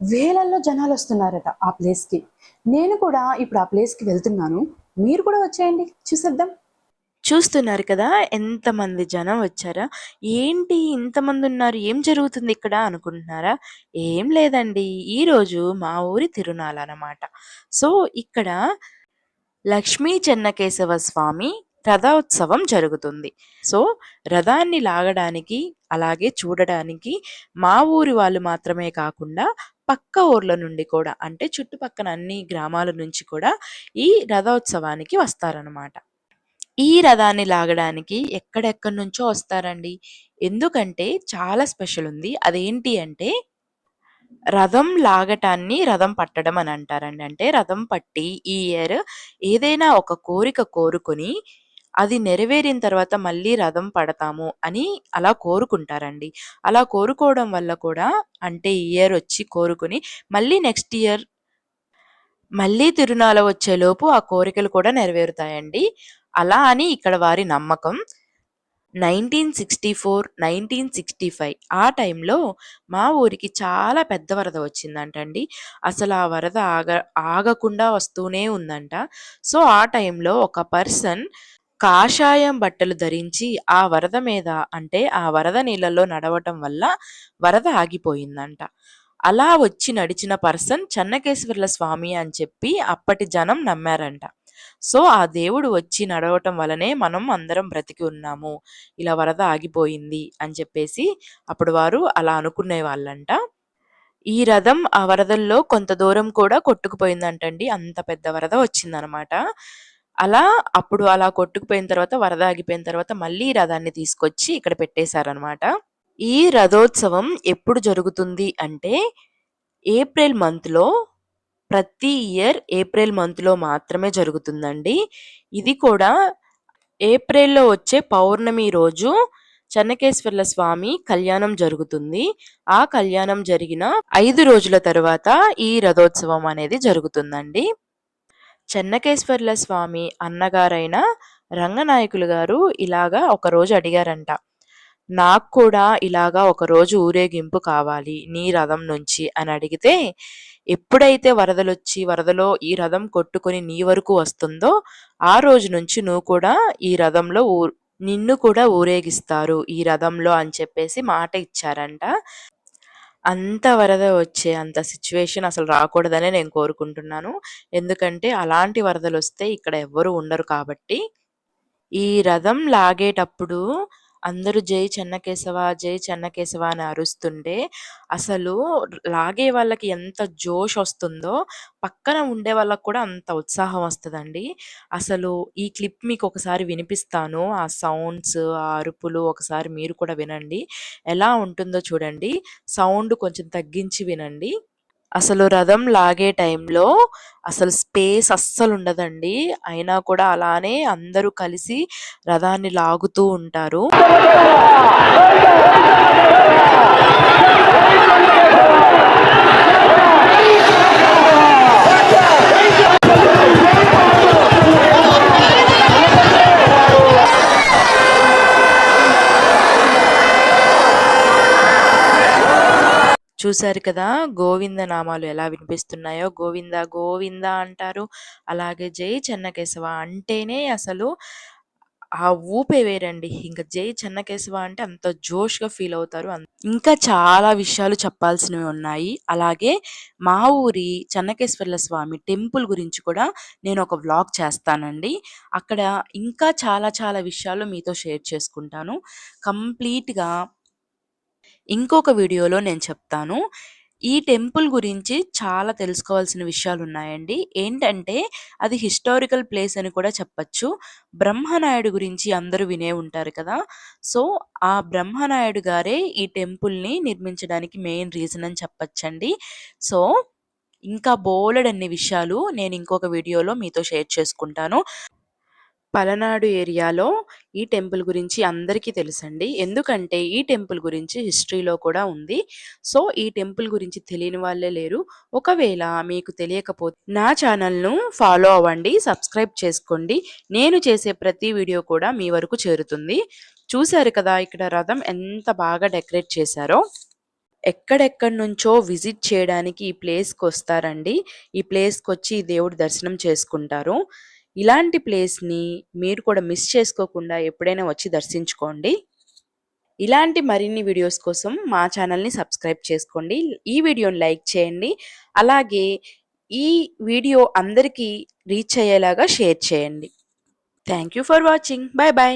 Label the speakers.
Speaker 1: వేలల్లో జనాలు వస్తున్నారట ఆ ప్లేస్కి. నేను కూడా ఇప్పుడు ఆ ప్లేస్కి వెళ్తున్నాను. మీరు కూడా వచ్చేయండి, చూసేద్దాం.
Speaker 2: చూస్తున్నారు కదా! ఎంతమంది జనం వచ్చారా? ఏంటి ఇంతమంది ఉన్నారు? ఏం జరుగుతుంది ఇక్కడ అనుకుంటున్నారా? ఏం లేదండి. ఈరోజు మా ఊరి తిరునాళనమాట. సో, ఇక్కడ లక్ష్మీ చెన్నకేశవ స్వామి రథోత్సవం జరుగుతుంది. సో, రథాన్ని లాగడానికి, అలాగే చూడడానికి మా ఊరి వాళ్ళు మాత్రమే కాకుండా పక్క ఊర్ల నుండి కూడా అంటే చుట్టుపక్కన అన్ని గ్రామాల నుంచి కూడా ఈ రథోత్సవానికి వస్తారనమాట. ఈ రథాన్ని లాగడానికి ఎక్కడెక్కడి నుంచో వస్తారండి. ఎందుకంటే చాలా స్పెషల్ ఉంది. అదేంటి అంటే రథం లాగటాన్ని రథం పట్టడం అని అంటారండి. అంటే రథం పట్టి ఈ ఇయర్ ఏదైనా ఒక కోరిక కోరుకొని అది నెరవేరిన తర్వాత మళ్ళీ రథం పడతాము అని అలా కోరుకుంటారండి. అలా కోరుకోవడం వల్ల కూడా అంటే ఈ ఇయర్ వచ్చి కోరుకొని మళ్ళీ నెక్స్ట్ ఇయర్ మళ్ళీ తిరునాళ్ళ వచ్చేలోపు ఆ కోరికలు కూడా నెరవేరుతాయండి. అలా అని ఇక్కడ వారి నమ్మకం. 1964, 1965 ఆ టైంలో మా ఊరికి చాలా పెద్ద వరద వచ్చిందంటండి. అసలు ఆ వరద ఆగకుండా వస్తూనే ఉందంట. సో, ఆ టైంలో ఒక పర్సన్ కాషాయం బట్టలు ధరించి ఆ వరద మీద అంటే ఆ వరద నీళ్ళలో నడవటం వల్ల వరద ఆగిపోయిందంట. అలా వచ్చి నడిచిన పర్సన్ చెన్నకేశవర్ల స్వామి అని చెప్పి అప్పటి జనం నమ్మారంట. సో, ఆ దేవుడు వచ్చి నడవటం వలనే మనం అందరం బ్రతికి ఉన్నాము. ఇలా వరద ఆగిపోయింది అని చెప్పేసి అప్పుడు వారు అలా అనుకునేవాళ్ళంట. ఈ రథం ఆ వరదల్లో కొంత దూరం కూడా కొట్టుకుపోయిందంటండి. అంత పెద్ద వరద వచ్చిందనమాట. అలా అలా కొట్టుకుపోయిన తర్వాత వరద ఆగిపోయిన తర్వాత మళ్ళీ ఈ రథాన్ని తీసుకొచ్చి ఇక్కడ పెట్టేశారనమాట. ఈ రథోత్సవం ఎప్పుడు జరుగుతుంది అంటే ఏప్రిల్ మంత్‌లో ప్రతి ఇయర్ ఏప్రిల్ మంత్‌లో మాత్రమే జరుగుతుందండి. ఇది కూడా ఏప్రిల్‌లో వచ్చే పౌర్ణమి రోజు చెన్నకేశవర్ల స్వామి కళ్యాణం జరుగుతుంది. ఆ కళ్యాణం జరిగిన 5 రోజుల తరువాత ఈ రథోత్సవం అనేది జరుగుతుందండి. చెన్నకేశవర్ల స్వామి అన్నగారైన రంగనాయకులు గారు ఇలాగా ఒకరోజు అడిగారంట. నాకు కూడా ఇలాగా ఒకరోజు ఊరేగింపు కావాలి నీ రథం నుంచి అని అడిగితే, ఎప్పుడైతే వరదలొచ్చి వరదలో ఈ రథం కొట్టుకొని నీ వరకు వస్తుందో, ఆ రోజు నుంచి నువ్వు కూడా ఈ రథంలో నిన్ను కూడా ఊరేగిస్తారు ఈ రథంలో అని చెప్పేసి మాట ఇచ్చారంట. అంత వరద వచ్చే అంత సిట్యుయేషన్ అసలు రాకూడదనే నేను కోరుకుంటున్నాను. ఎందుకంటే అలాంటి వరదలొస్తే ఇక్కడ ఎవ్వరు ఉండరు కాబట్టి. ఈ రథం లాగేటప్పుడు అందరూ జై చెన్నకేశవ, జై చెన్నకేశవ అని అరుస్తుంటే, అసలు లాగే వాళ్ళకి ఎంత జోషొస్తుందో, పక్కన ఉండే వాళ్ళకి కూడా అంత ఉత్సాహం వస్తదండి. అసలు ఈ క్లిప్ మీకొకసారి వినిపిస్తాను. ఆ సౌండ్స్, ఆ అరుపులు ఒకసారి మీరు కూడా వినండి. ఎలా ఉంటుందో చూడండి. సౌండ్ కొంచెం తగ్గించి వినండి. అసలు రథం లాగే టైంలో అసలు స్పేస్ అస్సలుండదండి. అయినా కూడా అలానే అందరూ కలిసి రథాన్ని లాగుతూ ఉంటారు. చూసారు కదా! గోవింద నామాలు ఎలా వినిపిస్తున్నాయో. గోవింద గోవింద అంటారు. అలాగే జై చెన్నకేశవ అంటేనే అసలు ఆ ఊపే వేరండి. ఇంక జై చెన్నకేశవ అంటే అంత జోష్‌గా ఫీల్ అవుతారు. ఇంకా చాలా విషయాలు చెప్పాల్సినవి ఉన్నాయి. అలాగే మా ఊరి చెన్నకేశ్వర్ల స్వామి టెంపుల్ గురించి కూడా నేను ఒక వ్లాగ్ చేస్తానండి. అక్కడ ఇంకా చాలా చాలా విషయాలు మీతో షేర్ చేసుకుంటాను. కంప్లీట్‌గా ఇంకొక వీడియోలో నేను చెప్తాను. ఈ టెంపుల్ గురించి చాలా తెలుసుకోవాల్సిన విషయాలున్నాయండి. ఏంటంటే అది హిస్టారికల్ ప్లేస్ అని కూడా చెప్పచ్చు. బ్రహ్మనాయుడు గురించి అందరూ వినే ఉంటారు కదా! సో, ఆ బ్రహ్మనాయుడు గారే ఈ టెంపుల్‌ని నిర్మించడానికి మెయిన్ రీజన్ అని చెప్పచ్చండి. సో, ఇంకా బోలెడన్ని విషయాలు నేను ఇంకొక వీడియోలో మీతో షేర్ చేసుకుంటాను. పలనాడు ఏరియాలో ఈ టెంపుల్ గురించి అందరికీ తెలుసండి. ఎందుకంటే ఈ టెంపుల్ గురించి హిస్టరీలో కూడా ఉంది. సో, ఈ టెంపుల్ గురించి తెలియని వాళ్ళే లేరు. ఒకవేళ మీకు తెలియకపోతే నా ఛానల్‌ను ఫాలో అవ్వండి. సబ్స్క్రైబ్ చేసుకోండి. నేను చేసే ప్రతి వీడియో కూడా మీ వరకు చేరుతుంది. చూసారు కదా! ఇక్కడ రథం ఎంత బాగా డెకరేట్ చేశారో. ఎక్కడెక్కడి నుంచో విజిట్ చేయడానికి ఈ ప్లేస్‌కి వస్తారండి. ఈ ప్లేస్‌కొచ్చి దేవుడి దర్శనం చేసుకుంటారు. ఇలాంటి ప్లేస్‌ని మీరు కూడా మిస్ చేసుకోకుండా ఎప్పుడైనా వచ్చి దర్శించుకోండి. ఇలాంటి మరిన్ని వీడియోస్ కోసం మా ఛానల్‌ని సబ్స్క్రైబ్ చేసుకోండి. ఈ వీడియోని లైక్ చేయండి. అలాగే ఈ వీడియో అందరికీ రీచ్ అయ్యేలాగా షేర్ చేయండి. Thank you for watching. By by.